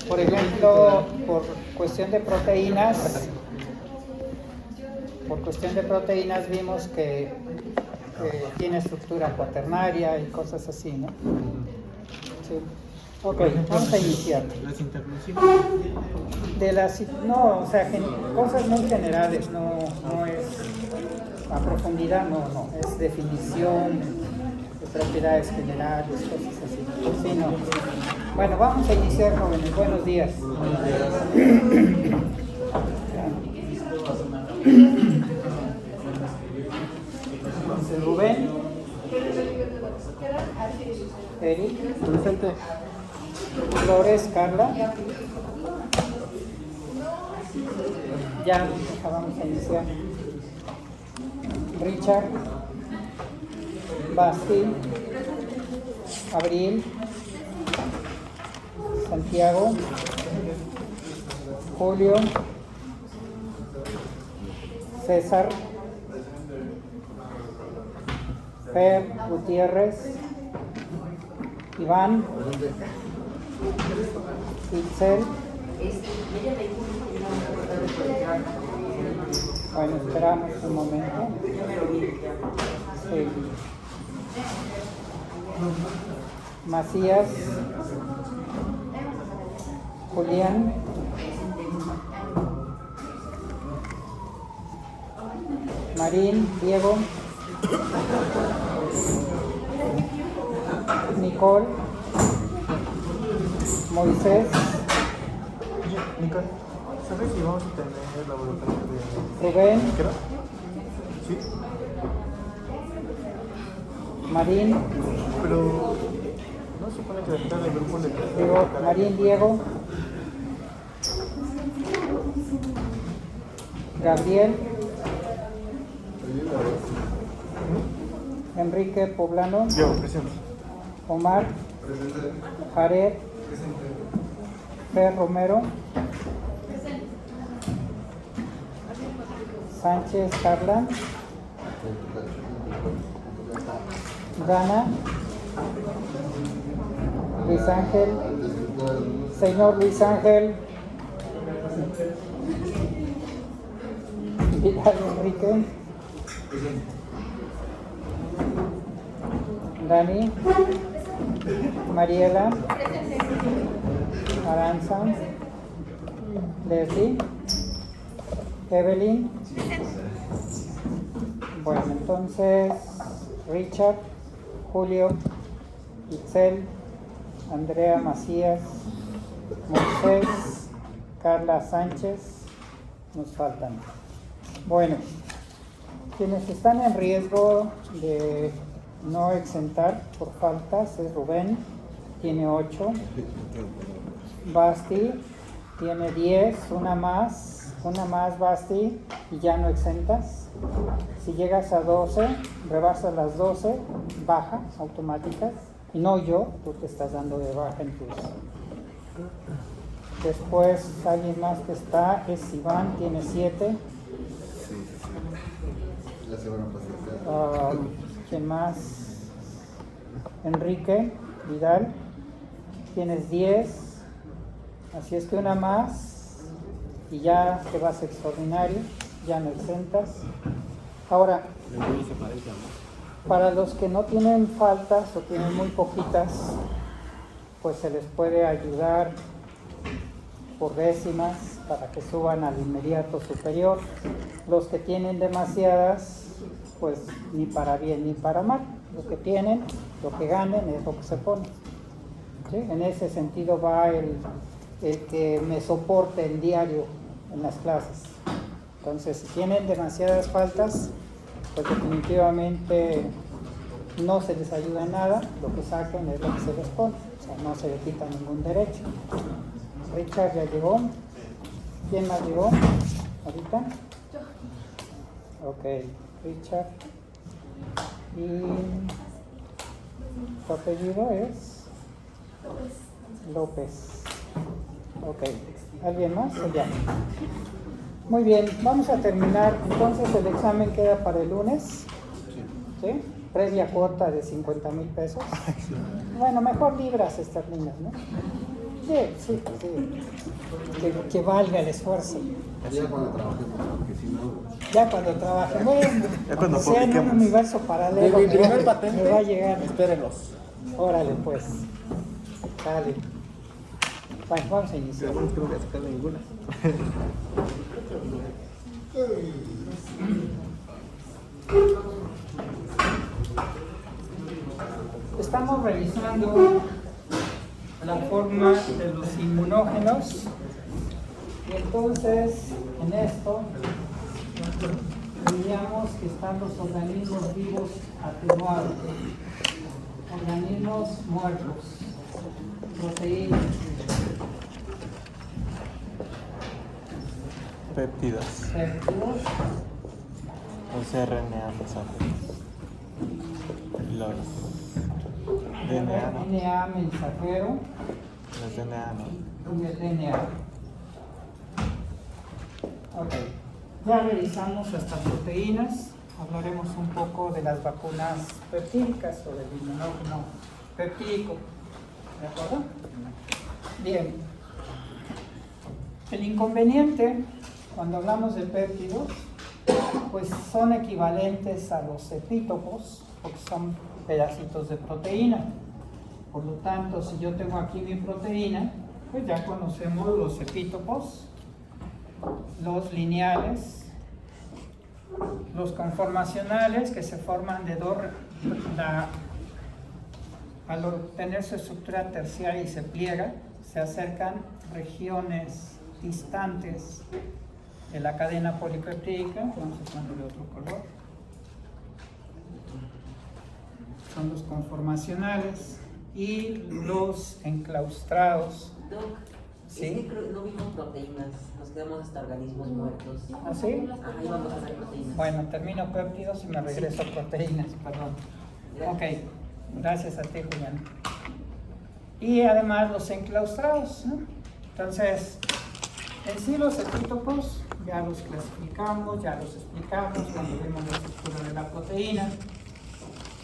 por ejemplo, por cuestión de proteínas vimos que tiene estructura cuaternaria y cosas así, ¿no? Sí. Ok, vamos a iniciar. Las interlucinas. No, o sea, cosas muy generales, no es a profundidad, no, es definición de propiedades generales, cosas así. Sí, no. Bueno, vamos a iniciar, jóvenes. Buenos días. Rubén. Eric. Presente. Flores, Carla. Ya, vamos a iniciar. Richard. Basti. Abril. Santiago. Julio. César. Fer Gutiérrez. Iván. Itzel. Bueno, esperamos un momento. Sí. Macías. Julián. Marín, Diego. Nicole. Moisés. Nicole, ¿sabes si vamos a tener el laboratorio de... Rubén. ¿Qué? Sí. Marín. Pero... ¿no supone que depende del grupo de... Diego, Marín, Diego. Gabriel. Enrique Poblano. Yo, presente. Omar. Jared. Fer Romero. Sánchez Carla. Dana. Luis Ángel. Señor Luis Ángel. Vidal Enrique. Dani. Mariela. Aranza. Leslie. Evelyn. Bueno, entonces Richard, Julio, Itzel, Andrea Macías, Moisés, Carla Sánchez, nos faltan. Bueno, quienes están en riesgo de no exentar por faltas es Rubén, tiene 8, Basti tiene 10, una más Basti y ya no exentas. Si llegas a 12, rebasas las 12, baja automáticas. Y no yo, tú te estás dando de baja en tus. Después alguien más que está es Iván, tiene 7. La semana pasada. ¿Quién más? Enrique Vidal, tienes 10. Así es que una más y ya te vas extraordinario, ya no exentas. Ahora, para los que no tienen faltas o tienen muy poquitas, pues se les puede ayudar por décimas para que suban al inmediato superior. Los que tienen demasiadas, pues ni para bien ni para mal. Lo que tienen, lo que ganen es lo que se pone. ¿Sí? En ese sentido va el que me soporte el diario en las clases. Entonces, si tienen demasiadas faltas, pues definitivamente no se les ayuda en nada, lo que saquen es lo que se les pone, o sea, no se le quita ningún derecho. Richard ya llegó. ¿Quién más llegó ahorita? Ok, Richard. Y su apellido es López. Ok, ¿alguien más o ya? Muy bien, vamos a terminar. Entonces el examen queda para el lunes. ¿Sí? previa cuota de 50,000 pesos. Bueno, mejor libras esterlinas, ¿no? Sí. Que valga el esfuerzo. Ya cuando trabajemos, porque si no. Ya cuando trabaje, bueno, Ya cuando sea en un publiquemos. universo paralelo, De mi primer me patente, va a llegar. espérenos. Órale, pues. Dale. Bueno, vamos a iniciar. Seguro que no voy a sacar ninguna. Estamos revisando la forma de los inmunógenos y entonces en esto diríamos que están los organismos vivos atenuados, organismos muertos, proteínas, Péptidos. péptidos, Los RNA mensajeros. Los DNA, ¿no? RNA mensajero Los DNA, ¿no? y el DNA. Ok, ya revisamos estas proteínas, hablaremos un poco de las vacunas peptídicas o del inmunógeno peptídico. ¿De acuerdo? Bien. El inconveniente, cuando hablamos de péptidos, pues son equivalentes a los epítopos, porque son pedacitos de proteína. Por lo tanto, si yo tengo aquí mi proteína, pues ya conocemos los epítopos, los lineales, los conformacionales, que se forman de dos, al obtener su estructura terciaria y se pliega, se acercan regiones distantes de la cadena polipeptídica. Vamos a ponerle otro color. Son los conformacionales y los enclaustrados. Doc, ¿Sí? es que no vimos proteínas, nos quedamos hasta organismos muertos. ¿Ah, sí? Ajá, íbamos a hacer proteínas. Bueno, termino péptidos y me regreso a proteínas, perdón. Ok, gracias a ti, Julián. Y además los enclaustrados, ¿no? Entonces, en sí los epítopos ya los clasificamos, ya los explicamos cuando vimos la estructura de la proteína.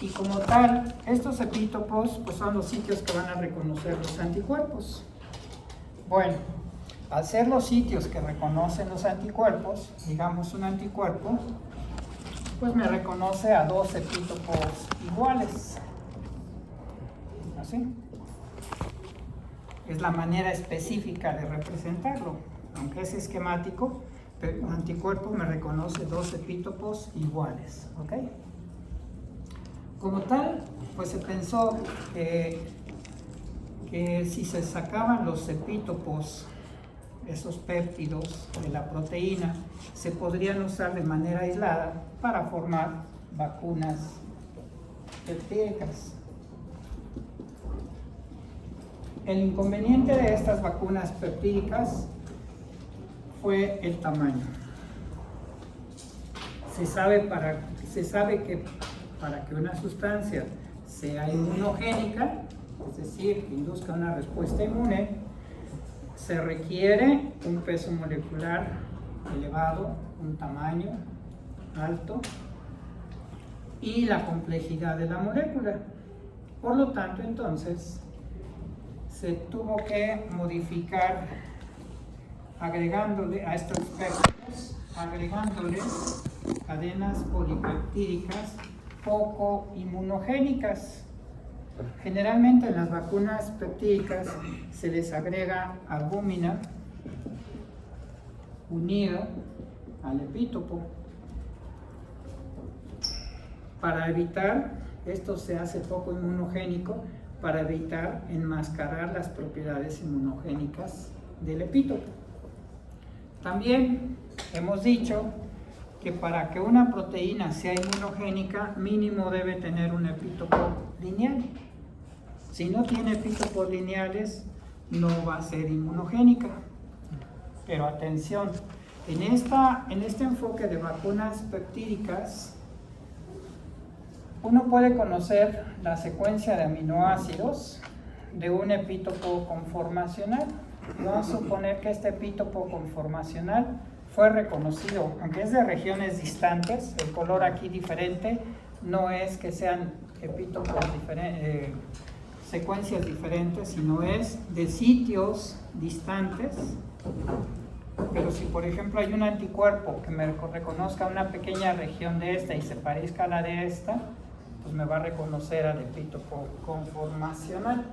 Y como tal, estos epítopos pues son los sitios que van a reconocer los anticuerpos. Bueno, al ser los sitios que reconocen los anticuerpos, digamos un anticuerpo, pues me reconoce a dos epítopos iguales. ¿Así? Es la manera específica de representarlo. Aunque es esquemático, pero un anticuerpo me reconoce dos epítopos iguales. ¿Ok? Como tal, pues se pensó que si se sacaban los epítopos, esos péptidos de la proteína, se podrían usar de manera aislada para formar vacunas peptídicas. El inconveniente de estas vacunas peptídicas fue el tamaño. Se sabe que para que una sustancia sea inmunogénica, es decir, que induzca una respuesta inmune, se requiere un peso molecular elevado, un tamaño alto y la complejidad de la molécula. Por lo tanto, entonces, se tuvo que modificar agregándole a estos péptidos, agregándoles cadenas polipeptídicas poco inmunogénicas. Generalmente en las vacunas peptídicas se les agrega albúmina unido al epítopo. Para evitar, esto se hace poco inmunogénico, para evitar enmascarar las propiedades inmunogénicas del epítopo. También hemos dicho que para que una proteína sea inmunogénica, mínimo debe tener un epítopo lineal. Si no tiene epítopos lineales, no va a ser inmunogénica. Pero atención, en este enfoque de vacunas peptídicas, uno puede conocer la secuencia de aminoácidos de un epítopo conformacional. Vamos a suponer que este epítopo conformacional fue reconocido, aunque es de regiones distantes, el color aquí diferente no es que sean epítopos secuencias diferentes, sino es de sitios distantes. Pero si por ejemplo hay un anticuerpo que me reconozca una pequeña región de esta y se parezca a la de esta, pues me va a reconocer al epítopo conformacional.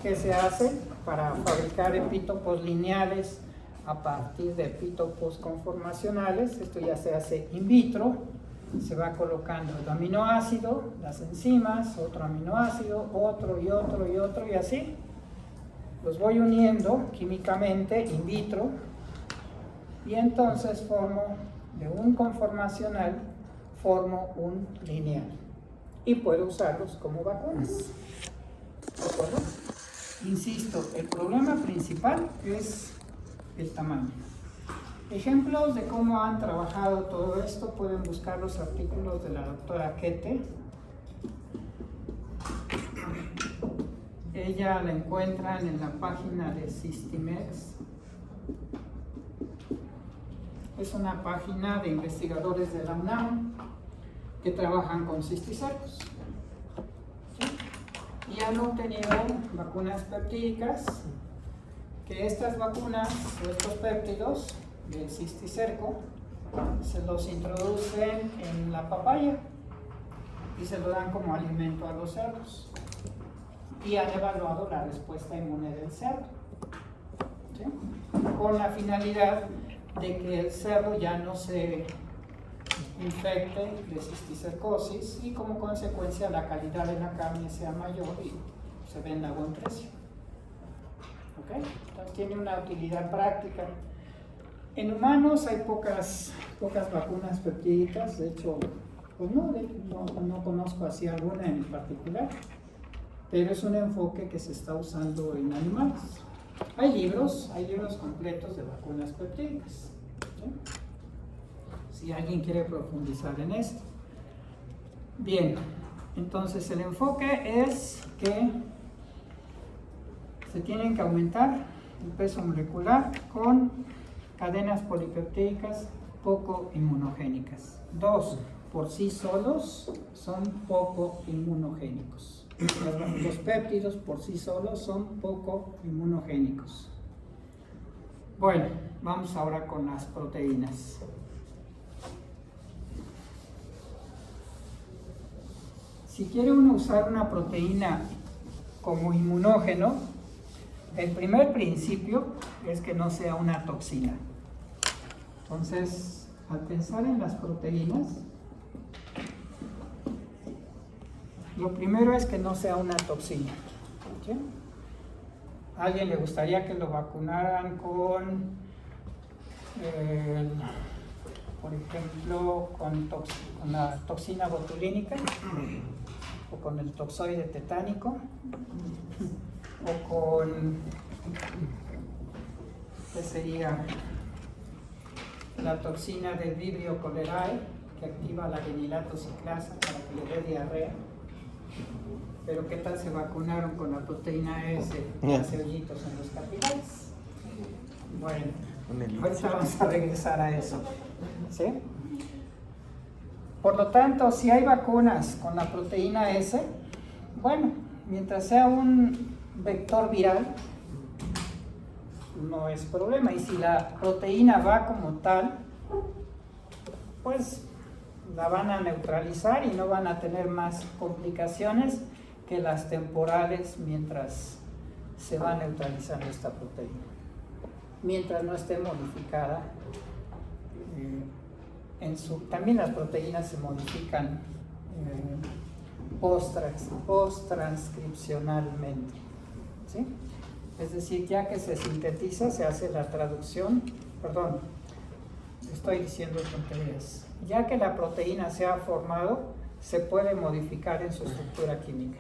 ¿Qué se hace para fabricar epítopos lineales a partir de epítopos conformacionales? Esto ya se hace in vitro. Se va colocando el aminoácido, las enzimas, otro aminoácido, otro y otro y otro y así. Los voy uniendo químicamente in vitro y entonces formo de un conformacional, formo un lineal y puedo usarlos como vacunas. ¿De acuerdo? Insisto, el problema principal es el tamaño. Ejemplos de cómo han trabajado todo esto, pueden buscar los artículos de la doctora Kete. Ella la encuentran en la página de Systimex. Es una página de investigadores de la UNAM que trabajan con cisticercos. ¿Sí? Y han obtenido vacunas peptídicas, que estas vacunas o estos péptidos del cisticerco se los introducen en la papaya y se lo dan como alimento a los cerdos. Y han evaluado la respuesta inmune del cerdo, ¿sí? Con la finalidad de que el cerdo ya no se infecte de cisticercosis y como consecuencia la calidad de la carne sea mayor y se venda a buen precio. ¿Ok? Entonces tiene una utilidad práctica. En humanos hay pocas vacunas peptídicas, de hecho, pues no conozco así alguna en particular. Pero es un enfoque que se está usando en animales. Hay libros completos de vacunas peptídicas, ¿sí? Si alguien quiere profundizar en esto. Bien, entonces el enfoque es que se tienen que aumentar el peso molecular con cadenas polipeptídicas poco inmunogénicas. 2, por sí solos son poco inmunogénicos. Los péptidos por sí solos son poco inmunogénicos. Bueno, vamos ahora con las proteínas. Si quiere uno usar una proteína como inmunógeno, el primer principio es que no sea una toxina. Entonces, al pensar en las proteínas, lo primero es que no sea una toxina. ¿Sí? ¿A alguien le gustaría que lo vacunaran con, por ejemplo, con la toxina botulínica o con el toxoide tetánico o con, ¿qué sería? La toxina del Vibrio cholerae, que activa la venilato ciclasa para que le dé diarrea? Pero ¿qué tal se vacunaron con la proteína S que hace hoyitos en los capilares? Bueno, ahorita vamos a regresar a eso, ¿sí? Por lo tanto, si hay vacunas con la proteína S, bueno, mientras sea un vector viral, no es problema. Y si la proteína va como tal, pues la van a neutralizar y no van a tener más complicaciones que las temporales mientras se va neutralizando esta proteína. Mientras no esté modificada, también las proteínas se modifican post-transcripcionalmente, ¿sí? Es decir, ya que se sintetiza, se hace la traducción, estoy diciendo tonterías. Ya que la proteína se ha formado, se puede modificar en su estructura química.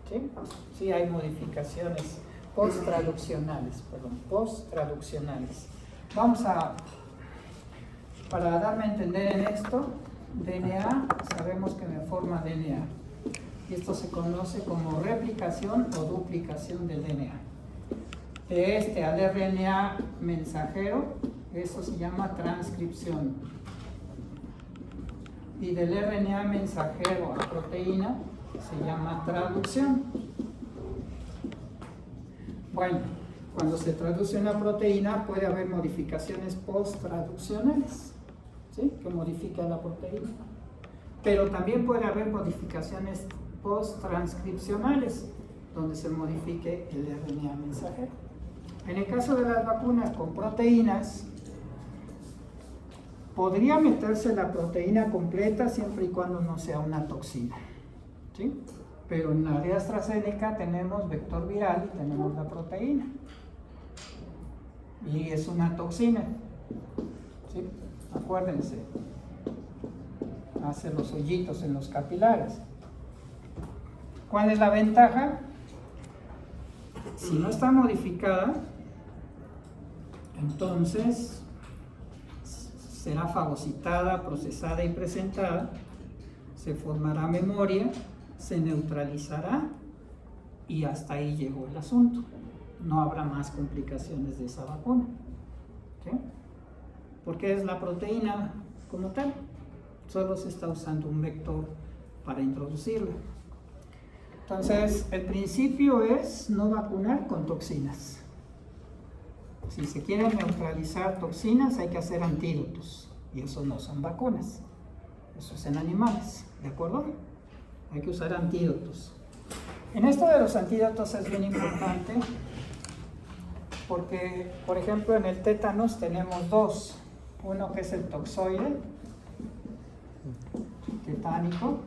¿Sí? Sí, hay modificaciones post-traduccionales. Vamos para darme a entender en esto, DNA, sabemos que me forma DNA. Y esto se conoce como replicación o duplicación del DNA. De este al RNA mensajero, eso se llama transcripción. y del RNA mensajero a proteína se llama traducción. Bueno, cuando se traduce una proteína puede haber modificaciones post-traduccionales, ¿sí? Que modifica la proteína. Pero también puede haber modificaciones post-transcripcionales, donde se modifique el RNA mensajero. En el caso de las vacunas con proteínas, podría meterse la proteína completa siempre y cuando no sea una toxina, ¿sí? Pero en la de AstraZeneca tenemos vector viral y tenemos la proteína. Y es una toxina, ¿sí? Acuérdense, hace los hoyitos en los capilares. ¿Cuál es la ventaja? Si no está modificada, entonces será fagocitada, procesada y presentada, se formará memoria, se neutralizará y hasta ahí llegó el asunto. No habrá más complicaciones de esa vacuna, ¿sí? Porque es la proteína como tal, solo se está usando un vector para introducirla. Entonces, el principio es no vacunar con toxinas. Si se quieren neutralizar toxinas, hay que hacer antídotos. Y eso no son vacunas. Eso es en animales, ¿de acuerdo? Hay que usar antídotos. En esto de los antídotos es bien importante porque, por ejemplo, en el tétanos tenemos dos. Uno que es el toxoide tetánico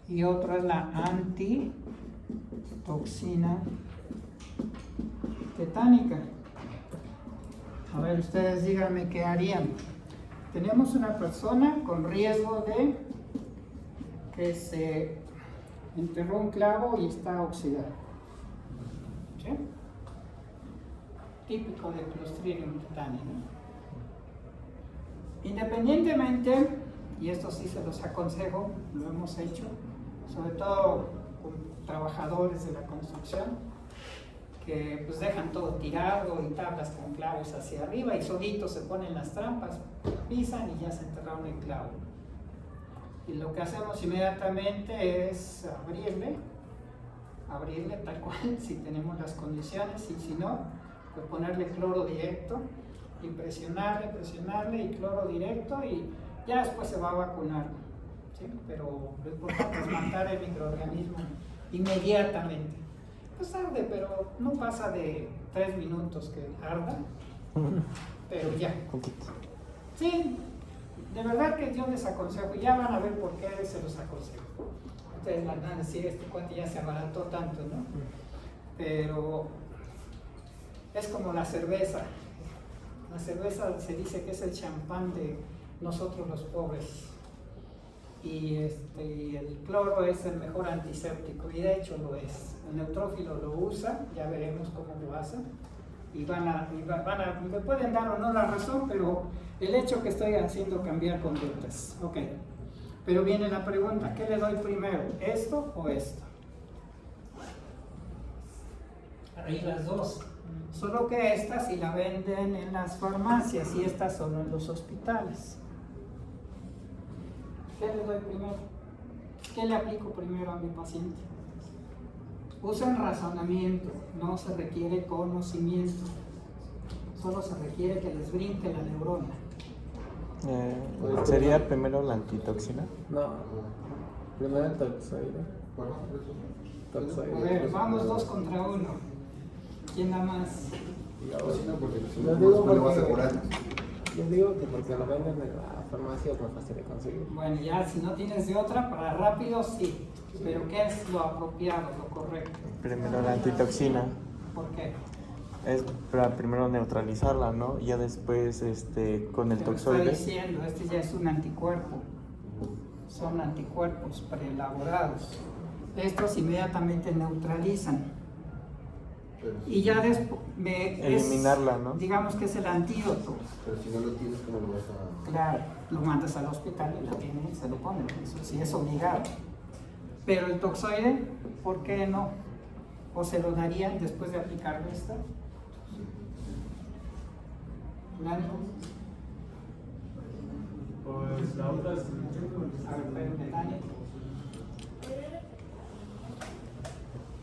y otro es la antitoxina tetánica. A ver, ustedes díganme qué harían. Tenemos una persona con riesgo de que se enterró un clavo y está oxidado, ¿sí? Típico de Clostridium tetani, ¿no? Independientemente, y esto sí se los aconsejo, lo hemos hecho, sobre todo con trabajadores de la construcción, que pues dejan todo tirado y tablas con clavos hacia arriba y solitos se ponen las trampas, pisan y ya se enterraron el clavo. Y lo que hacemos inmediatamente es abrirle tal cual si tenemos las condiciones, y si no, pues ponerle cloro directo y presionarle y cloro directo, y ya después se va a vacunar, ¿sí? Pero lo importante es matar el microorganismo inmediatamente. Pues arde, pero no pasa de 3 minutos que arda, pero ya. Sí, de verdad que yo les aconsejo, ya van a ver por qué se los aconsejo. Ustedes van a decir, este cuate ya se abarató tanto, ¿no? Pero es como la cerveza. La cerveza se dice que es el champán de nosotros los pobres. Y el cloro es el mejor antiséptico, y de hecho lo es. El neutrófilo lo usa, ya veremos cómo lo hace. Y me pueden dar o no la razón, pero el hecho que estoy haciendo cambiar conductas. Ok. Pero viene la pregunta, ¿qué le doy primero? ¿Esto o esto? Ahí las dos. Solo que esta sí la venden en las farmacias y esta solo en los hospitales. ¿Qué le doy primero? ¿Qué le aplico primero a mi paciente? Usen razonamiento, no se requiere conocimiento. Solo se requiere que les brinque la neurona. ¿Sería primero la antitoxina? No, primero el toxoide. A ver, vamos 2 contra 1. ¿Quién da más? Yo digo que porque lo venden en la farmacia es más fácil de conseguir. Bueno, ya si no tienes de otra, para rápido sí. Pero ¿qué es lo apropiado, lo correcto? Primero la antitoxina. ¿Por qué? Es para primero neutralizarla, ¿no? Y ya después con el Te lo toxoide. estoy diciendo, este ya es un anticuerpo. Son anticuerpos preelaborados. Estos inmediatamente neutralizan. Y ya después Eliminarla, ¿no? Digamos que es el antídoto. Pero si no lo tienes, ¿cómo lo vas a...? Claro, lo mandas al hospital y la tienen y se lo ponen. Eso sí es obligado. Pero el toxoide, ¿por qué no? ¿O se lo darían después de aplicarle esta? Pues la otra es. A ver, espérame, Dani.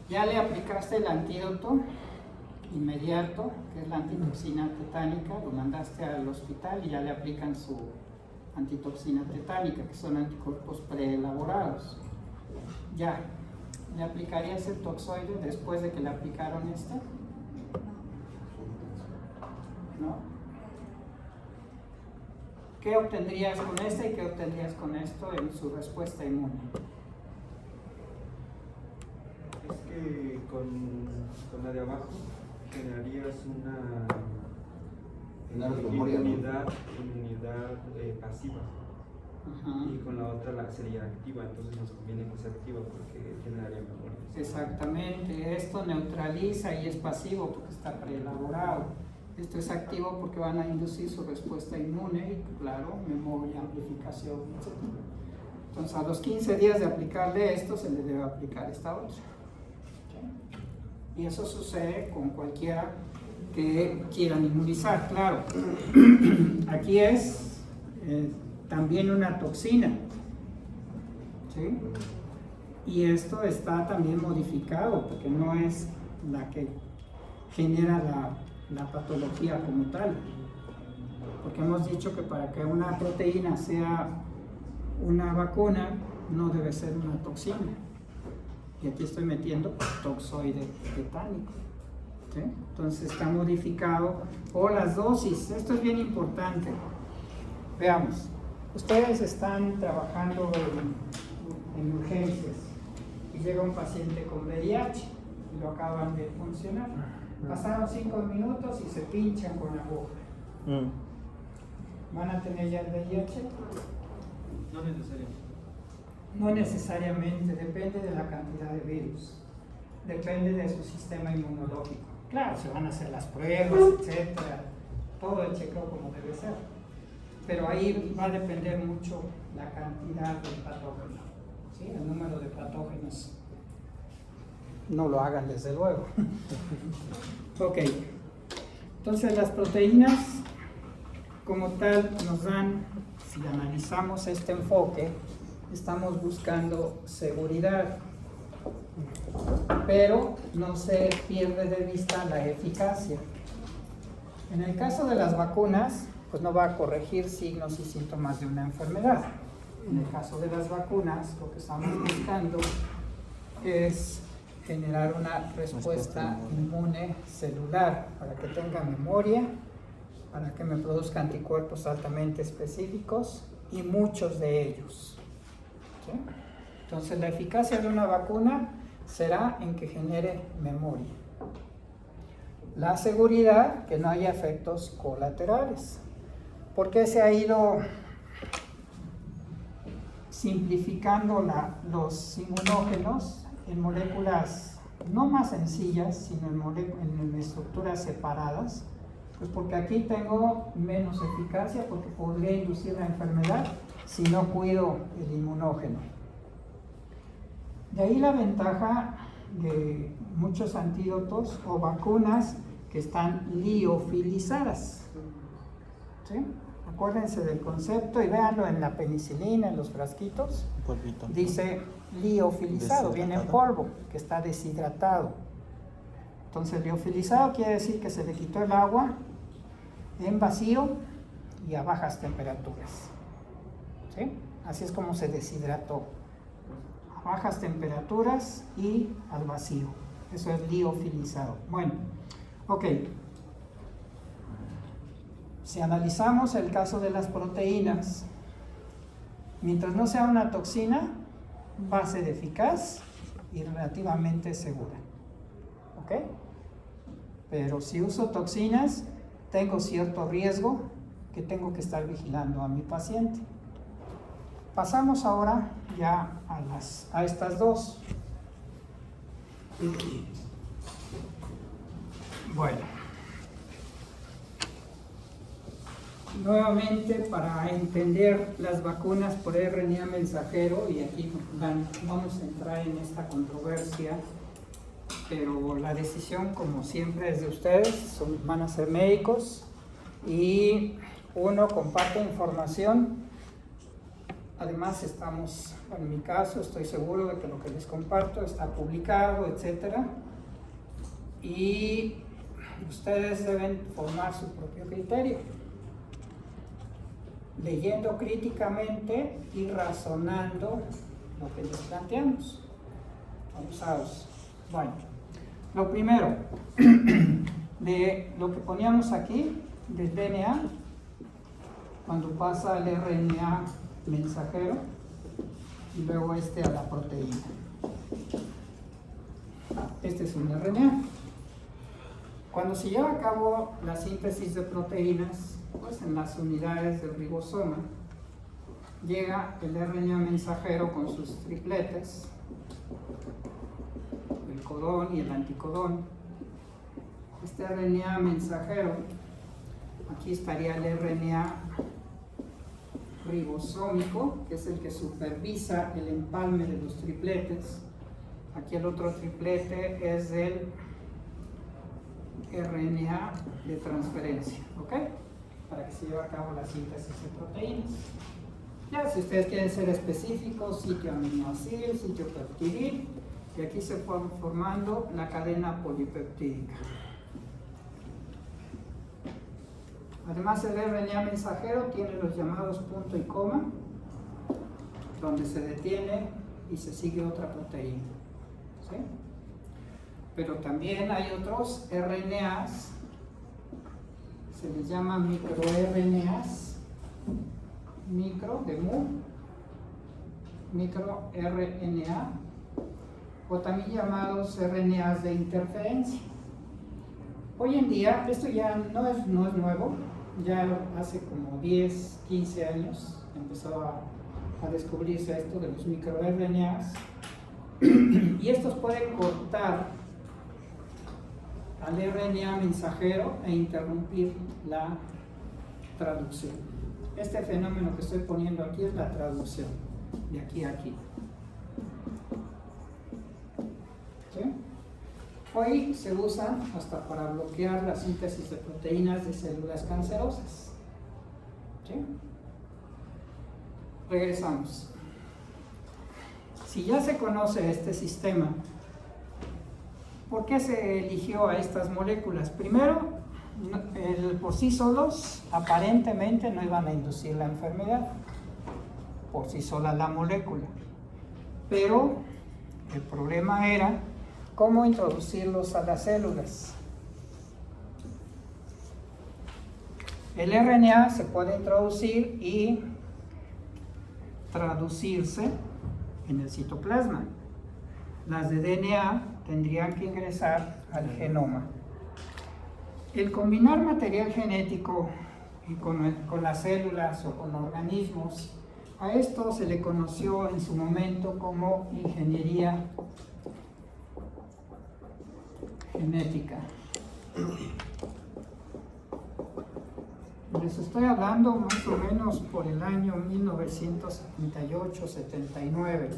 Ya le aplicaste el antídoto inmediato, que es la antitoxina tetánica, lo mandaste al hospital y ya le aplican su antitoxina tetánica, que son anticuerpos preelaborados. Ya, ¿le aplicarías el toxoide después de que le aplicaron este? ¿No? ¿Qué obtendrías con este y qué obtendrías con esto en su respuesta inmune? Es que con la de abajo generarías una Una memoria, ¿no? inmunidad pasiva. Ajá. Y con la otra sería activa, entonces nos conviene que sea activa porque generaría memoria. Exactamente, esto neutraliza y es pasivo porque está preelaborado. Esto es activo porque van a inducir su respuesta inmune y, claro, memoria, amplificación, etc. Entonces, a los 15 días de aplicarle esto, se le debe aplicar esta otra. Y eso sucede con cualquiera que quieran inmunizar, claro. Aquí es también una toxina, ¿sí? Y esto está también modificado porque no es la que genera la patología como tal. Porque hemos dicho que para que una proteína sea una vacuna, no debe ser una toxina. Y aquí estoy metiendo toxoide tetánico. ¿Sí? Entonces está modificado por las dosis. Esto es bien importante. Veamos. Ustedes están trabajando en urgencias y llega un paciente con VIH y lo acaban de funcionar. Pasaron 5 minutos y se pinchan con la aguja. ¿Van a tener ya el VIH? No necesariamente. No necesariamente, depende de la cantidad de virus, depende de su sistema inmunológico. Claro, se van a hacer las pruebas, etcétera, todo el chequeo como debe ser, pero ahí va a depender mucho la cantidad del patógeno, ¿sí? El número de patógenos. No lo hagan desde luego. Ok, entonces las proteínas como tal nos dan, si analizamos este enfoque, estamos buscando seguridad, pero no se pierde de vista la eficacia. En el caso de las vacunas, pues no va a corregir signos y síntomas de una enfermedad. En el caso de las vacunas, lo que estamos buscando es generar una respuesta inmune celular para que tenga memoria, para que me produzca anticuerpos altamente específicos y muchos de ellos. ¿Sí? Entonces la eficacia de una vacuna será en que genere memoria. La seguridad, que no haya efectos colaterales. ¿Por qué se ha ido simplificando los inmunógenos en moléculas no más sencillas, sino en estructuras separadas? Pues porque aquí tengo menos eficacia, porque podría inducir la enfermedad si no cuido el inmunógeno. De ahí la ventaja de muchos antídotos o vacunas que están liofilizadas. ¿Sí? Acuérdense del concepto y véanlo en la penicilina, en los frasquitos. Polvito. Dice liofilizado, viene en polvo, que está deshidratado. Entonces, liofilizado quiere decir que se le quitó el agua en vacío y a bajas temperaturas. ¿Sí? Así es como se deshidrató. A bajas temperaturas y al vacío. Eso es liofilizado. Bueno, ok. Si analizamos el caso de las proteínas, mientras no sea una toxina, va a ser eficaz y relativamente segura. ¿Ok? Pero si uso toxinas, tengo cierto riesgo que tengo que estar vigilando a mi paciente. Pasamos ahora ya a estas dos. Bueno, nuevamente para entender las vacunas por RNA mensajero, y aquí vamos a entrar en esta controversia, pero la decisión, como siempre, es de ustedes, van a ser médicos, y uno comparte información Además estamos, en mi caso, estoy seguro de que lo que les comparto está publicado, etcétera, y ustedes deben formar su propio criterio, leyendo críticamente y razonando lo que les planteamos. Abusados. Bueno, lo primero, de lo que poníamos aquí, del DNA, cuando pasa el RNA mensajero y luego a la proteína. Este es un RNA. Cuando se lleva a cabo la síntesis de proteínas, pues en las unidades del ribosoma, llega el RNA mensajero con sus tripletes, el codón y el anticodón. Este RNA mensajero, aquí estaría el RNA ribosómico, que es el que supervisa el empalme de los tripletes. Aquí el otro triplete es del RNA de transferencia, ¿ok? Para que se lleve a cabo la síntesis de proteínas. Ya, si ustedes quieren ser específicos, sitio aminoácido, sitio peptidil, y aquí se fue formando la cadena polipeptídica. Además, el RNA mensajero tiene los llamados punto y coma, donde se detiene y se sigue otra proteína, ¿sí? Pero también hay otros RNAs, se les llama microRNAs, micro de mu, microRNA, o también llamados RNAs de interferencia. Hoy en día, esto ya no es nuevo, ya hace como 10, 15 años empezó a descubrirse esto de los microRNAs, y estos pueden cortar al RNA mensajero e interrumpir la traducción. Este fenómeno que estoy poniendo aquí es la traducción, de aquí a aquí. ¿Sí? Hoy se usan hasta para bloquear la síntesis de proteínas de células cancerosas. ¿Sí? Regresamos. Si ya se conoce este sistema, ¿por qué se eligió a estas moléculas? Primero, por sí solos aparentemente no iban a inducir la enfermedad, por sí sola la molécula. Pero el problema era cómo introducirlos a las células. El RNA se puede introducir y traducirse en el citoplasma. Las de DNA tendrían que ingresar al genoma. El combinar material genético y con las células o con organismos, a esto se le conoció en su momento como ingeniería genética. Les estoy hablando más o menos por el año 1978-79.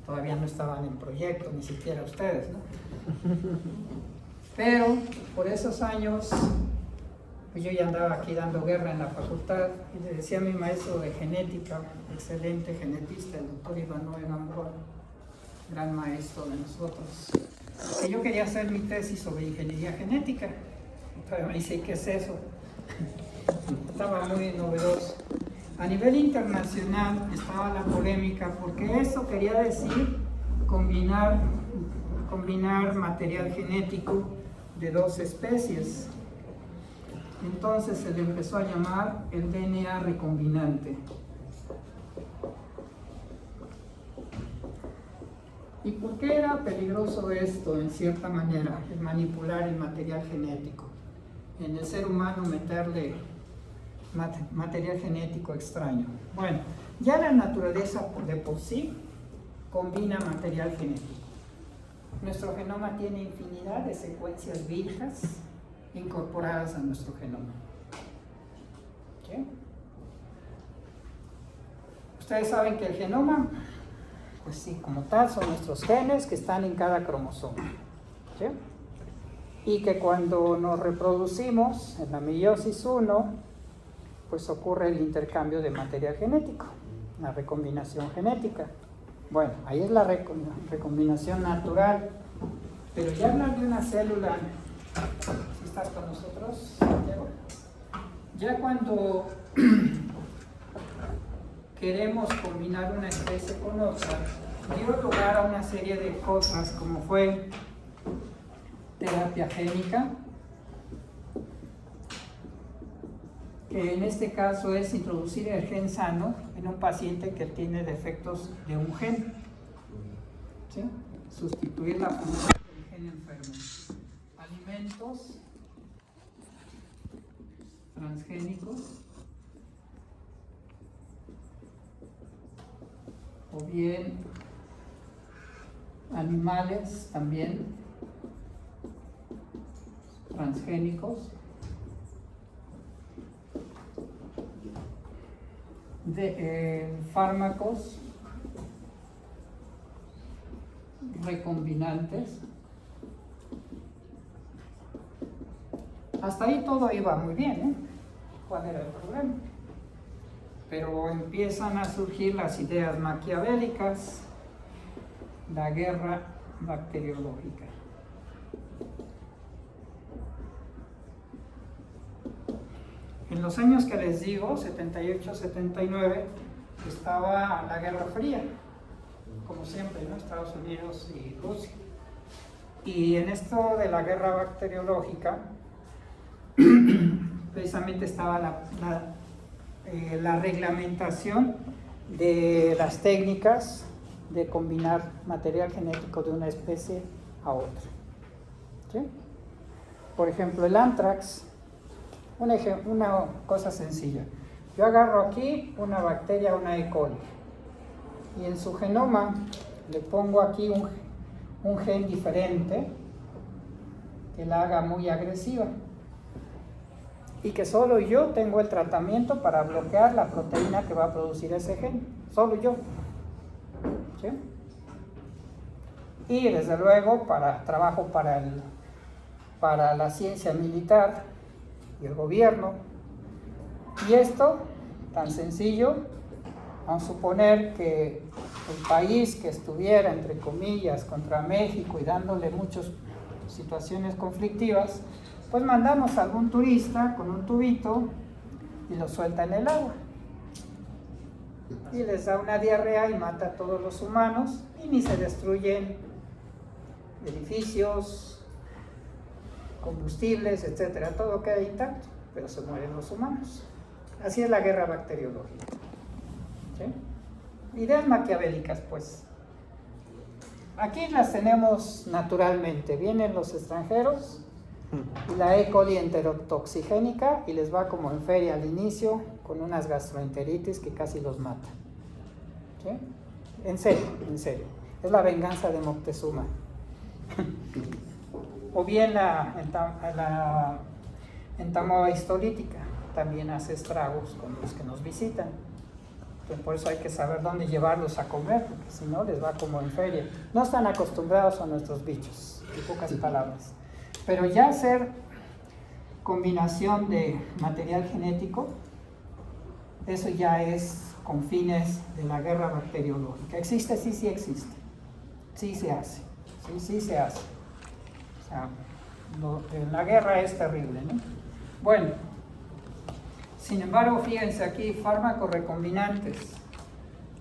Todavía no estaban en proyecto, ni siquiera ustedes, ¿no? Pero por esos años, pues yo ya andaba aquí dando guerra en la facultad y le decía a mi maestro de genética, excelente genetista, el doctor Ivanoven Gamboa, gran maestro de nosotros, que yo quería hacer mi tesis sobre ingeniería genética. Entonces me dice, ¿qué es eso? Estaba muy novedoso. A nivel internacional estaba la polémica porque eso quería decir combinar material genético de dos especies. Entonces se le empezó a llamar el DNA recombinante. ¿Y por qué era peligroso esto en cierta manera, el manipular el material genético? En el ser humano meterle material genético extraño. Bueno, ya la naturaleza de por sí combina material genético. Nuestro genoma tiene infinidad de secuencias víricas incorporadas a nuestro genoma. ¿Sí? Ustedes saben que el genoma, pues sí, como tal, son nuestros genes que están en cada cromosoma. ¿Sí? Y que cuando nos reproducimos en la meiosis 1, pues ocurre el intercambio de material genético. la recombinación genética. Bueno, ahí es la recombinación natural, pero ya hablar de una célula, ¿sí estás con nosotros, Santiago? Ya cuando queremos combinar una especie con otra, dio lugar a una serie de cosas como fue terapia génica, que en este caso es introducir el gen sano en un paciente que tiene defectos de un gen, ¿sí? Sustituir la función del gen enfermo. Alimentos transgénicos o bien animales también transgénicos, de fármacos recombinantes. Hasta ahí todo iba muy bien, ¿eh? ¿Cuál era el problema? Pero empiezan a surgir las ideas maquiavélicas, la guerra bacteriológica. En los años que les digo, 78-79, estaba la Guerra Fría, como siempre, ¿no? Estados Unidos y Rusia. Y en esto de la guerra bacteriológica, precisamente estaba la reglamentación de las técnicas de combinar material genético de una especie a otra. ¿Sí? Por ejemplo, el anthrax, una cosa sencilla. Yo agarro aquí una bacteria, una E. coli, y en su genoma le pongo aquí un gen diferente que la haga muy agresiva y que solo yo tengo el tratamiento para bloquear la proteína que va a producir ese gen, solo yo. ¿Sí? Y desde luego trabajo para la ciencia militar y el gobierno. Y esto, tan sencillo, vamos a suponer que el país que estuviera, entre comillas, contra México y dándole muchas situaciones conflictivas, pues mandamos a algún turista con un tubito y lo suelta en el agua. Y les da una diarrea y mata a todos los humanos y ni se destruyen edificios, combustibles, etcétera, todo queda intacto, pero se mueren los humanos. Así es la guerra bacteriológica. ¿Sí? Ideas maquiavélicas, pues. Aquí las tenemos naturalmente. Vienen los extranjeros y la E. coli enterotoxigénica y les va como en feria al inicio con unas gastroenteritis que casi los mata. ¿Sí? En serio, en serio. Es la venganza de Moctezuma. O bien la entamoeba histolítica también hace estragos con los que nos visitan. Entonces, por eso hay que saber dónde llevarlos a comer, porque si no les va como en feria. No están acostumbrados a nuestros bichos, en pocas palabras. Pero ya hacer combinación de material genético, eso ya es con fines de la guerra bacteriológica. ¿Existe? Sí, sí existe. Sí se hace. Sí, sí se hace. O sea, la guerra es terrible, ¿no? Bueno, sin embargo, fíjense aquí, fármacos recombinantes.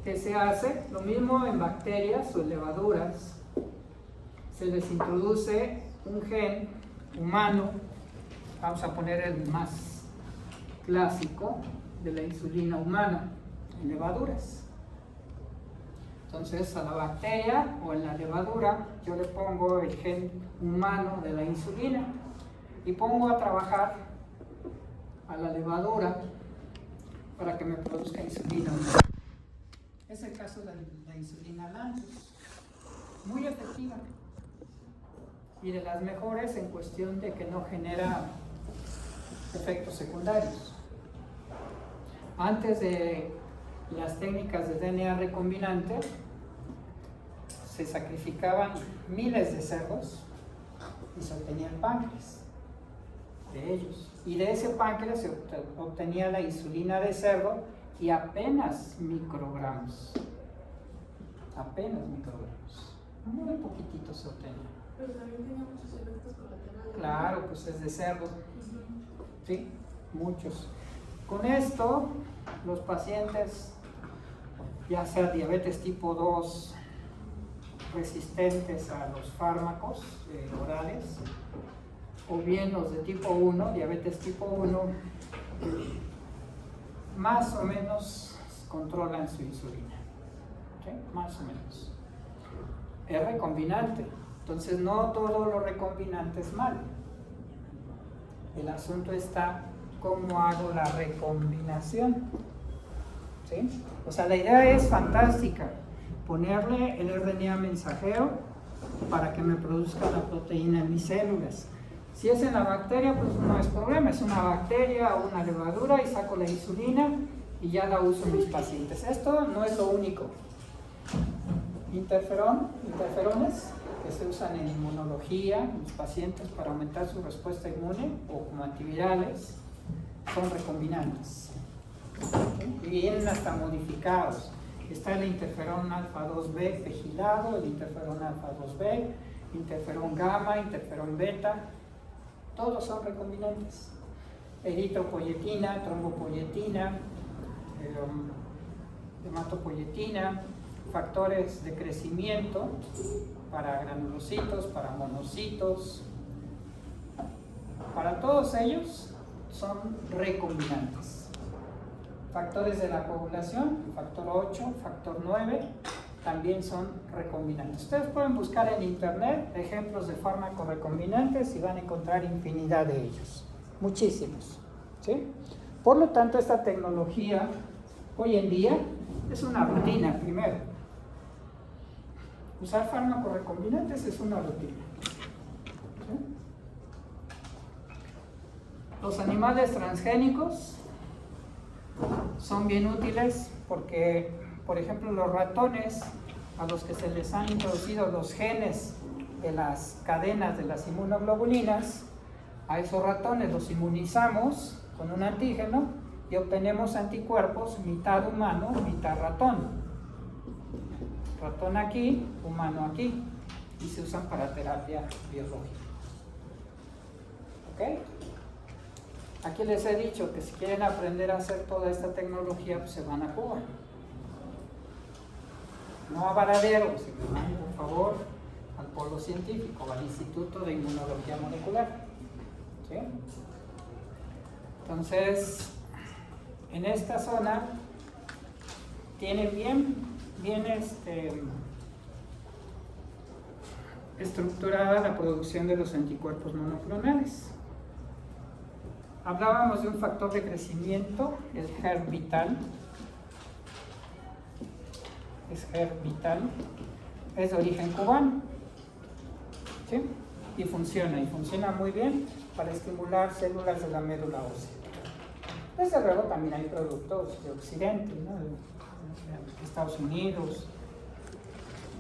¿Qué se hace? Lo mismo en bacterias o en levaduras. Se les introduce un gen humano, vamos a poner el más clásico de la insulina humana en levaduras. Entonces a la bacteria o en la levadura yo le pongo el gen humano de la insulina y pongo a trabajar a la levadura para que me produzca insulina humana. Es el caso de la insulina Lantus, muy efectiva y de las mejores en cuestión de que no genera efectos secundarios. Antes de las técnicas de DNA recombinante, se sacrificaban miles de cerdos y se obtenía el páncreas de ellos. Y de ese páncreas se obtenía la insulina de cerdo y apenas microgramos. Apenas microgramos. Muy poquitito se obtenía. Pero también tenía muchos efectos colaterales. Claro, pues es de cerdo. Sí, muchos. Con esto, los pacientes, ya sea diabetes tipo 2, resistentes a los fármacos orales, o bien los de tipo 1, diabetes tipo 1, más o menos controlan su insulina. ¿Sí? Más o menos. Es recombinante, entonces no todo lo recombinante es malo. El asunto está cómo hago la recombinación. ¿Sí? O sea, la idea es fantástica, ponerle el RNA mensajero para que me produzca la proteína en mis células. Si es en la bacteria, pues no es problema, es una bacteria o una levadura y saco la insulina y ya la uso en mis pacientes. Esto no es lo único. Interferones que se usan en inmunología, en los pacientes para aumentar su respuesta inmune o como antivirales, son recombinantes. ¿Sí? Y vienen hasta modificados. Está el interferón alfa 2B pegilado, el interferón alfa 2B, interferón gamma, interferón beta, todos son recombinantes. Eritropoyetina, trombopoyetina, hematopoyetina, factores de crecimiento para granulocitos, para monocitos, para todos ellos son recombinantes. Factores de la coagulación, factor 8, factor 9, también son recombinantes. Ustedes pueden buscar en internet ejemplos de fármacos recombinantes y van a encontrar infinidad de ellos, muchísimos. ¿Sí? Por lo tanto, esta tecnología hoy en día es una rutina primero. Usar fármacos recombinantes es una rutina. ¿Sí? Los animales transgénicos son bien útiles porque, por ejemplo, los ratones a los que se les han introducido los genes de las cadenas de las inmunoglobulinas, a esos ratones los inmunizamos con un antígeno y obtenemos anticuerpos mitad humano, mitad ratón. Ratón aquí, humano aquí, y se usan para terapia biológica. ¿Ok? Aquí les he dicho que si quieren aprender a hacer toda esta tecnología, pues se van a Cuba. No a Varadero, se me van, por favor, al Polo Científico, al Instituto de Inmunología Molecular. ¿Sí? Entonces, en esta zona tienen bien estructurada la producción de los anticuerpos monoclonales. Hablábamos de un factor de crecimiento, el HER vital. Es HER vital, es de origen cubano. ¿Sí? Y funciona muy bien para estimular células de la médula ósea. Desde luego también hay productos de Occidente, ¿no? De Estados Unidos.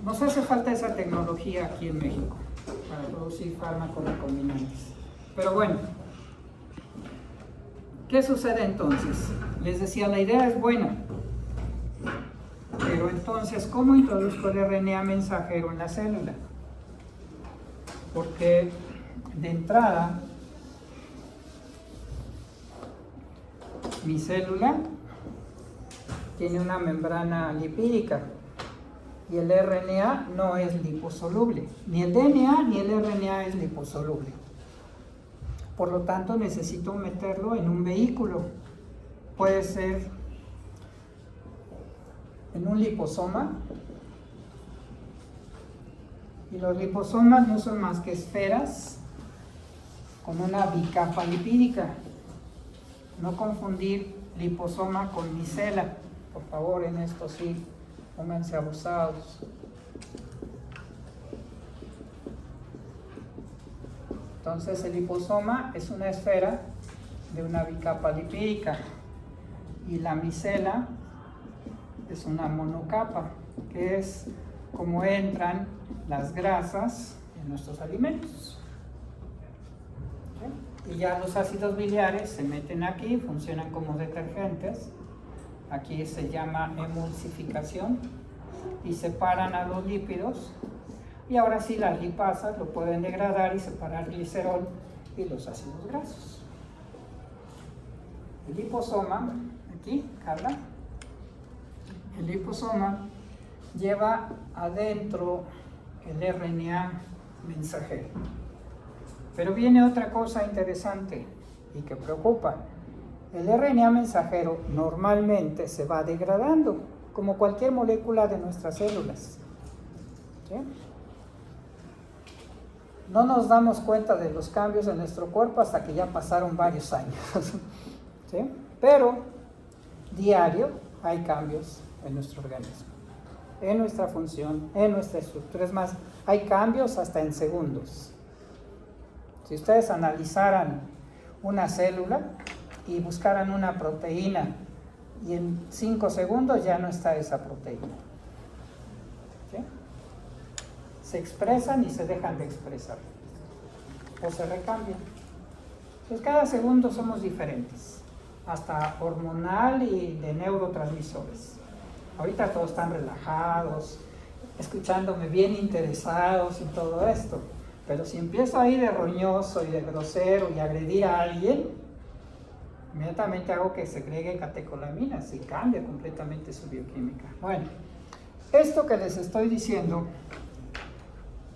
Nos hace falta esa tecnología aquí en México para producir fármacos recombinantes. Pero bueno, ¿qué sucede entonces? Les decía, la idea es buena, pero entonces, ¿cómo introduzco el RNA mensajero en la célula? Porque de entrada, mi célula tiene una membrana lipídica y el RNA no es liposoluble. Ni el DNA ni el RNA es liposoluble. Por lo tanto, necesito meterlo en un vehículo. Puede ser en un liposoma. Y los liposomas no son más que esferas con una bicapa lipídica. No confundir liposoma con micela. Por favor, en esto sí, pónganse abusados. Entonces el liposoma es una esfera de una bicapa lipídica y la micela es una monocapa, que es como entran las grasas en nuestros alimentos. ¿Sí? Y ya los ácidos biliares se meten aquí, funcionan como detergentes, aquí se llama emulsificación, y separan a los lípidos, y ahora sí las lipasas lo pueden degradar y separar glicerol y los ácidos grasos. El liposoma, aquí, Carla, el liposoma lleva adentro el RNA mensajero. Pero viene otra cosa interesante y que preocupa. El RNA mensajero normalmente se va degradando, como cualquier molécula de nuestras células. ¿Sí? No nos damos cuenta de los cambios en nuestro cuerpo hasta que ya pasaron varios años. ¿Sí? Pero diario hay cambios en nuestro organismo, en nuestra función, en nuestra estructura. Es más, hay cambios hasta en segundos. Si ustedes analizaran una célula y buscaran una proteína, y en 5 segundos ya no está esa proteína. ¿Sí? Se expresan y se dejan de expresar, o se recambian. Entonces cada segundo somos diferentes, hasta hormonal y de neurotransmisores. Ahorita todos están relajados, escuchándome bien interesados y todo esto, pero si empiezo ahí de roñoso y de grosero y agredir a alguien, inmediatamente hago que segregue catecolaminas y cambia completamente su bioquímica. Bueno, esto que les estoy diciendo,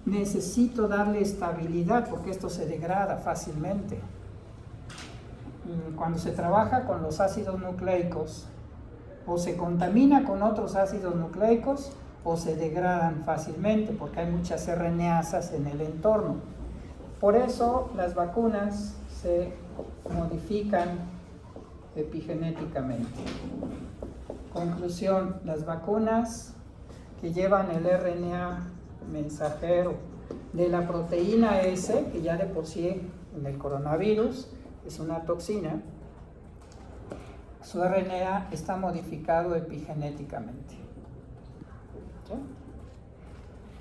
necesito darle estabilidad porque esto se degrada fácilmente. Cuando se trabaja con los ácidos nucleicos, o se contamina con otros ácidos nucleicos, o se degradan fácilmente porque hay muchas RNAsas en el entorno. Por eso las vacunas se modifican epigenéticamente. Conclusión, las vacunas que llevan el RNA mensajero de la proteína S, que ya de por sí en el coronavirus es una toxina, su RNA está modificado epigenéticamente. ¿Sí?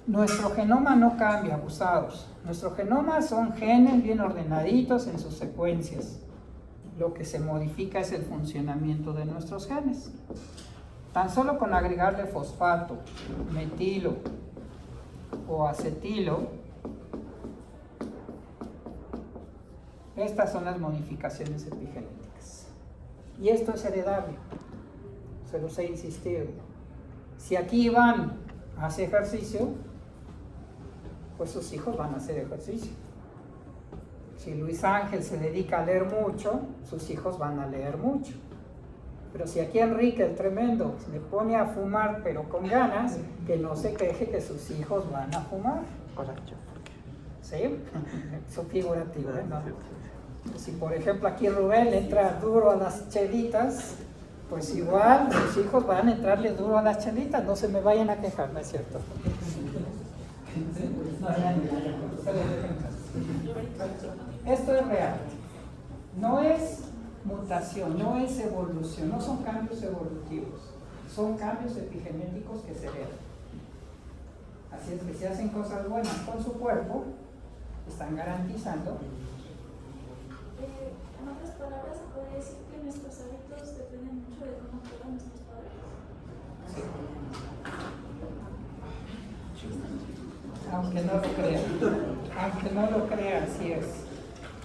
Nuestro genoma no cambia, abusados. Nuestro genoma son genes bien ordenaditos en sus secuencias. Lo que se modifica es el funcionamiento de nuestros genes. Tan solo con agregarle fosfato, metilo o acetilo, estas son las modificaciones epigenéticas. Y esto es heredable, se los he insistido. Si aquí Iván hace ejercicio, pues sus hijos van a hacer ejercicio. Si Luis Ángel se dedica a leer mucho, sus hijos van a leer mucho. Pero si aquí Enrique el tremendo le pone a fumar pero con ganas, que no se queje que sus hijos van a fumar. ¿Sí? Eso figurativo, ¿eh? ¿No? Si por ejemplo aquí Rubén le entra duro a las chelitas, pues igual sus hijos van a entrarle duro a las chelitas, no se me vayan a quejar, ¿no es cierto? Esto es real, no es mutación, no es evolución, no son cambios evolutivos, son cambios epigenéticos que se heredan. Así es que si hacen cosas buenas con su cuerpo, están garantizando. En otras palabras, se podría decir que nuestros hábitos dependen mucho de cómo actúan nuestros padres. Sí. Aunque no lo crean, así es.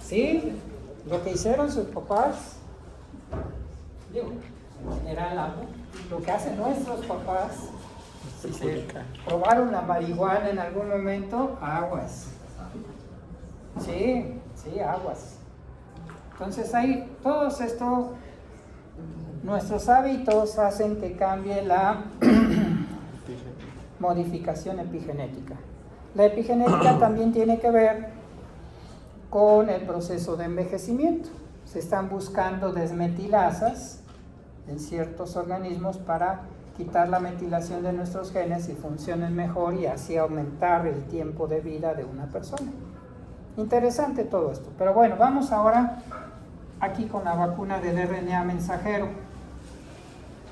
Sí, lo que hicieron sus papás, digo, en general, lo que hacen nuestros papás, si se probaron la marihuana en algún momento, aguas. Sí, aguas. Entonces hay todos estos, nuestros hábitos hacen que cambie la modificación epigenética. La epigenética también tiene que ver con el proceso de envejecimiento. Se están buscando desmetilasas en ciertos organismos para quitar la metilación de nuestros genes y funcionen mejor y así aumentar el tiempo de vida de una persona. Interesante todo esto. Pero bueno, vamos ahora aquí con la vacuna del RNA mensajero.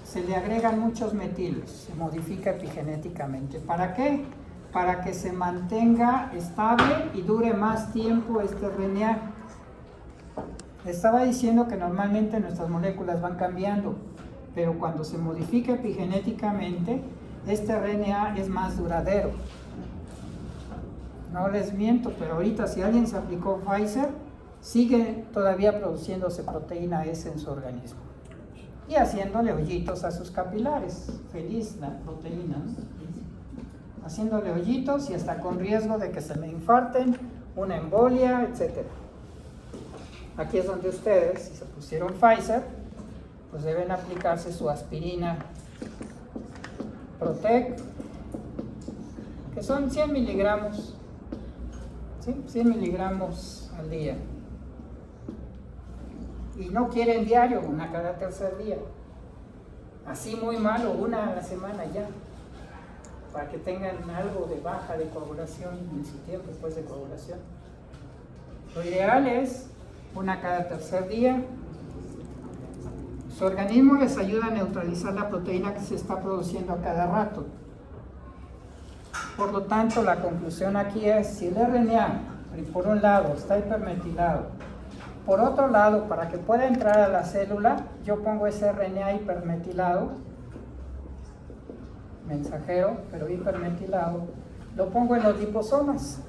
Se le agregan muchos metilos, se modifica epigenéticamente. ¿Para qué? Para que se mantenga estable y dure más tiempo este RNA. Estaba diciendo que normalmente nuestras moléculas van cambiando, pero cuando se modifica epigenéticamente, este RNA es más duradero. No les miento, pero ahorita si alguien se aplicó Pfizer, sigue todavía produciéndose proteína S en su organismo y haciéndole hoyitos a sus capilares. Feliz la proteína, ¿no? Haciéndole hoyitos y hasta con riesgo de que se me infarten, una embolia, etc. Aquí es donde ustedes, si se pusieron Pfizer, pues deben aplicarse su aspirina Protec, que son 100 miligramos, ¿sí? 100 miligramos al día. Y no quieren diario, una cada tercer día. Así muy malo, una a la semana ya, para que tengan algo de baja de coagulación en su tiempo después de coagulación. Lo ideal es una cada tercer día. Su organismo les ayuda a neutralizar la proteína que se está produciendo a cada rato. Por lo tanto, la conclusión aquí es, si el RNA, por un lado, está hipermetilado, por otro lado, para que pueda entrar a la célula, yo pongo ese RNA hipermetilado, mensajero, pero hipermetilado, lo pongo en los liposomas.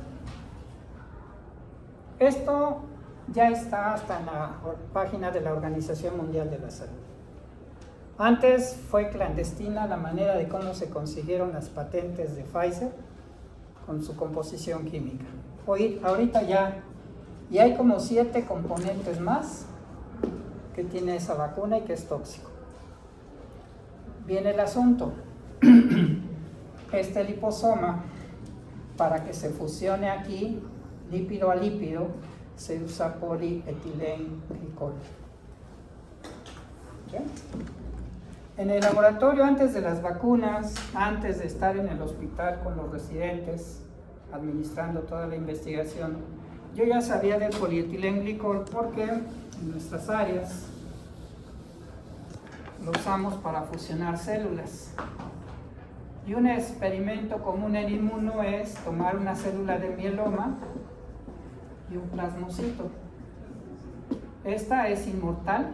Esto ya está hasta en la página de la Organización Mundial de la Salud. Antes fue clandestina la manera de cómo se consiguieron las patentes de Pfizer con su composición química. Ahorita ya, y hay como 7 componentes más que tiene esa vacuna y que es tóxico. Viene el asunto. Este liposoma, para que se fusione aquí, lípido a lípido, se usa polietilenglicol. ¿Okay? En el laboratorio, antes de las vacunas, antes de estar en el hospital con los residentes, administrando toda la investigación, yo ya sabía del polietilenglicol porque en nuestras áreas lo usamos para fusionar células. Y un experimento común en inmuno es tomar una célula de mieloma y un plasmocito. Esta es inmortal,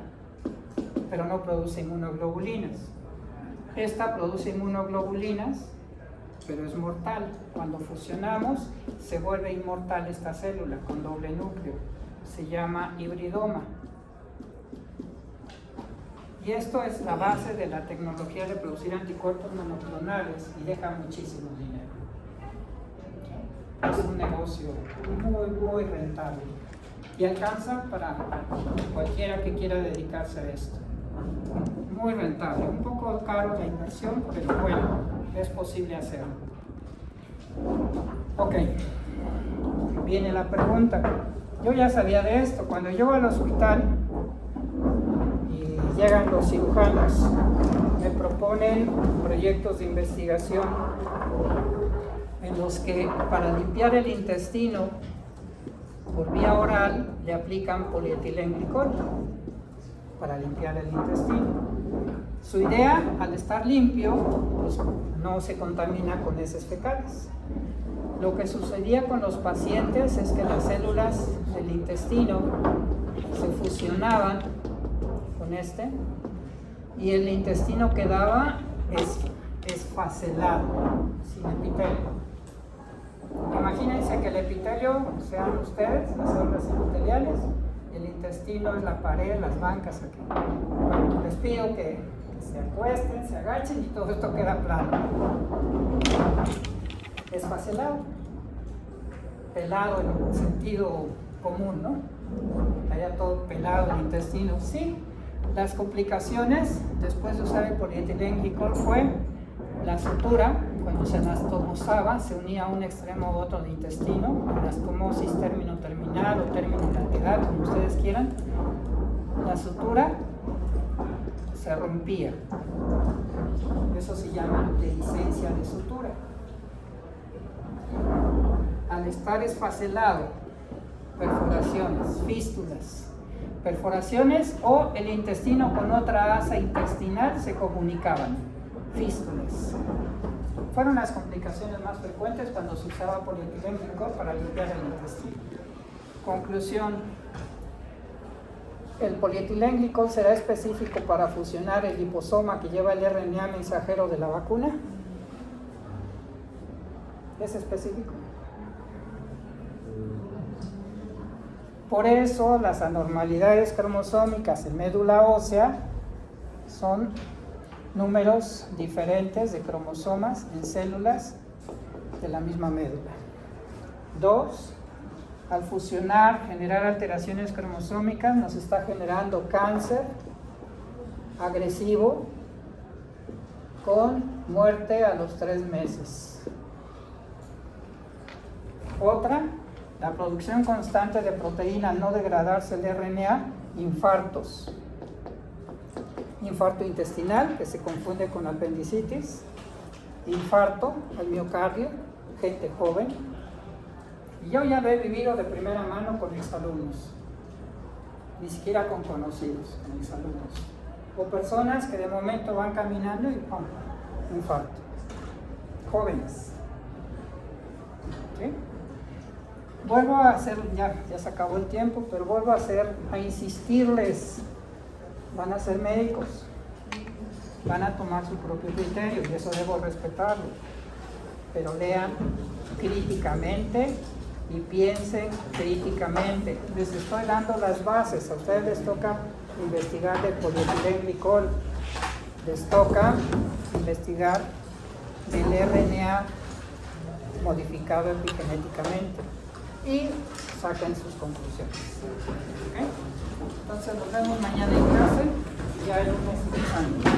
pero no produce inmunoglobulinas. Esta produce inmunoglobulinas, pero es mortal. Cuando fusionamos, se vuelve inmortal esta célula con doble núcleo. Se llama hibridoma. Y esto es la base de la tecnología de producir anticuerpos monoclonales y deja muchísimo dinero. Es un negocio muy rentable y alcanza para cualquiera que quiera dedicarse a esto. Muy rentable, un poco caro la inversión, pero bueno, es posible hacerlo. Ok, viene la pregunta. Yo ya sabía de esto. Cuando llego al hospital y llegan los cirujanos, me proponen proyectos de investigación en los que para limpiar el intestino por vía oral le aplican polietilenglicol para limpiar el intestino. Su idea, al estar limpio, pues no se contamina con heces fecales. Lo que sucedía con los pacientes es que las células del intestino se fusionaban con este y el intestino quedaba esfacelado, sin epitelio. Imagínense que el epitelio sean ustedes, las células epiteliales, el intestino es la pared, las bancas aquí. Bueno, les pido que se acuesten, se agachen y todo esto queda plano. Esfacelado, pelado en el sentido común, ¿no? Haya todo pelado el intestino. Sí, las complicaciones después de usar el polietilenglicol fue la sutura. Cuando se anastomosaba, se unía a un extremo u otro del intestino, anastomosis término terminal o término lateral, como ustedes quieran. La sutura se rompía. Eso se llama dehiscencia de sutura. Al estar esfacelado, perforaciones, fístulas, perforaciones o el intestino con otra asa intestinal se comunicaban, fístulas. Fueron las complicaciones más frecuentes cuando se usaba polietilenglicol para limpiar el intestino. Conclusión. El polietilengglicol será específico para fusionar el liposoma que lleva el RNA mensajero de la vacuna. ¿Es específico? Por eso las anormalidades cromosómicas en médula ósea son números diferentes de cromosomas en células de la misma médula. 2. Al fusionar, generar alteraciones cromosómicas, nos está generando cáncer agresivo con muerte a los 3 meses. Otra, la producción constante de proteína al no degradarse el RNA, infartos. Infarto intestinal, que se confunde con apendicitis, infarto al miocardio, gente joven. Y yo ya lo he vivido de primera mano con exalumnos, ni siquiera con conocidos, con exalumnos. O personas que de momento van caminando y ¡pum! Infarto. Jóvenes. ¿Sí? Vuelvo a hacer, ya se acabó el tiempo, pero vuelvo a insistirles, van a ser médicos, van a tomar su propio criterio y eso debo respetarlo, pero lean críticamente y piensen críticamente. Les estoy dando las bases, a ustedes les toca investigar del polietilengglicol, les toca investigar del RNA modificado epigenéticamente y saquen sus conclusiones. ¿Okay? Entonces nos vemos mañana en clase, ya el lunes empezando.